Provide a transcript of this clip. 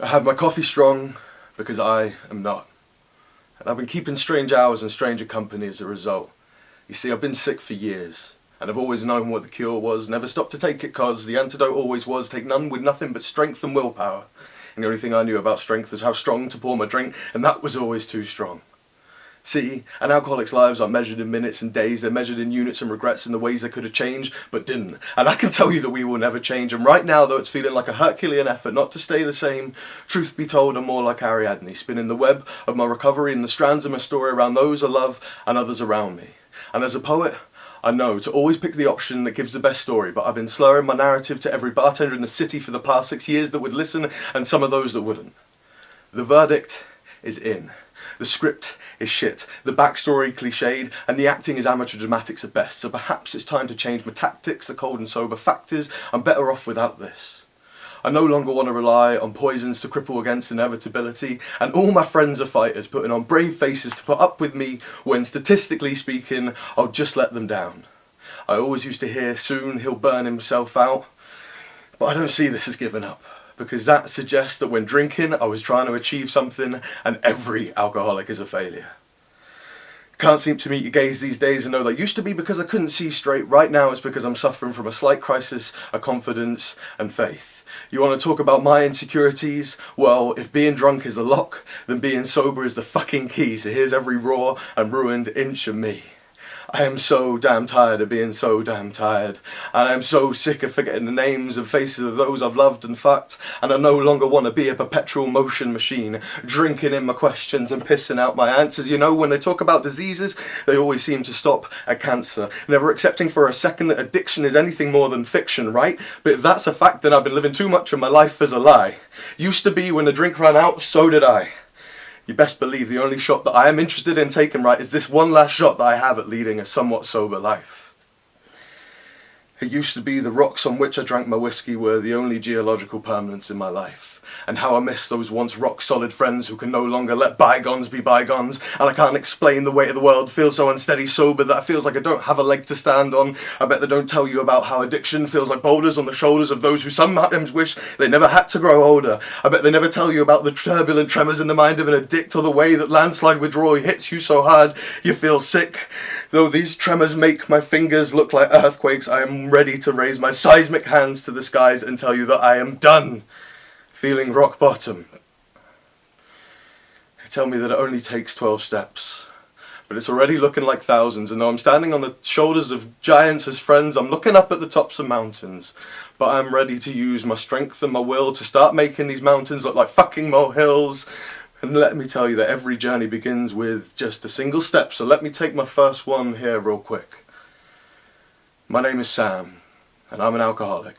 I have my coffee strong because I am not. And I've been keeping strange hours and stranger company as a result. You see, I've been sick for years, and I've always known what the cure was. Never stopped to take it, cause the antidote always was take none with nothing but strength and willpower. And the only thing I knew about strength was how strong to pour my drink, and that was always too strong. See, an alcoholic's lives are measured in minutes and days. They're measured in units and regrets and the ways they could have changed, but didn't. And I can tell you that we will never change. And right now, though it's feeling like a Herculean effort not to stay the same, truth be told, I'm more like Ariadne, spinning the web of my recovery and the strands of my story around those I love and others around me. And as a poet, I know to always pick the option that gives the best story, but I've been slurring my narrative to every bartender in the city for the past 6 years that would listen, and some of those that wouldn't. The verdict is in. The script is shit, the backstory cliched, and the acting is amateur dramatics at best, so perhaps it's time to change my tactics. The cold and sober fact is, I'm better off without this. I no longer want to rely on poisons to cripple against inevitability, and all my friends are fighters, putting on brave faces to put up with me when, statistically speaking, I'll just let them down. I always used to hear, soon he'll burn himself out, but I don't see this as giving up. Because that suggests that when drinking, I was trying to achieve something, and every alcoholic is a failure. Can't seem to meet your gaze these days and know that used to be because I couldn't see straight. Right now it's because I'm suffering from a slight crisis of confidence and faith. You want to talk about my insecurities? Well, if being drunk is the lock, then being sober is the fucking key. So here's every raw and ruined inch of me. I am so damn tired of being so damn tired, and I am so sick of forgetting the names and faces of those I've loved and fucked, and I no longer want to be a perpetual motion machine, drinking in my questions and pissing out my answers. You know, when they talk about diseases, they always seem to stop at cancer, never accepting for a second that addiction is anything more than fiction, right? But if that's a fact, then I've been living too much of my life as a lie. Used to be when the drink ran out, so did I. You best believe the only shot that I am interested in taking right is this one last shot that I have at leading a somewhat sober life. It used to be the rocks on which I drank my whiskey were the only geological permanence in my life. And how I miss those once rock-solid friends who can no longer let bygones be bygones. And I can't explain the weight of the world feels so unsteady sober that it feels like I don't have a leg to stand on. I bet they don't tell you about how addiction feels like boulders on the shoulders of those who sometimes wish they never had to grow older. I bet they never tell you about the turbulent tremors in the mind of an addict, or the way that landslide withdrawal hits you so hard you feel sick. Though these tremors make my fingers look like earthquakes, I am ready to raise my seismic hands to the skies and tell you that I am done feeling rock bottom. They tell me that it only takes 12 steps, but it's already looking like thousands, and though I'm standing on the shoulders of giants as friends, I'm looking up at the tops of mountains. But I'm ready to use my strength and my will to start making these mountains look like fucking molehills. And let me tell you that every journey begins with just a single step, so let me take my first one here real quick. My name is Sam, and I'm an alcoholic.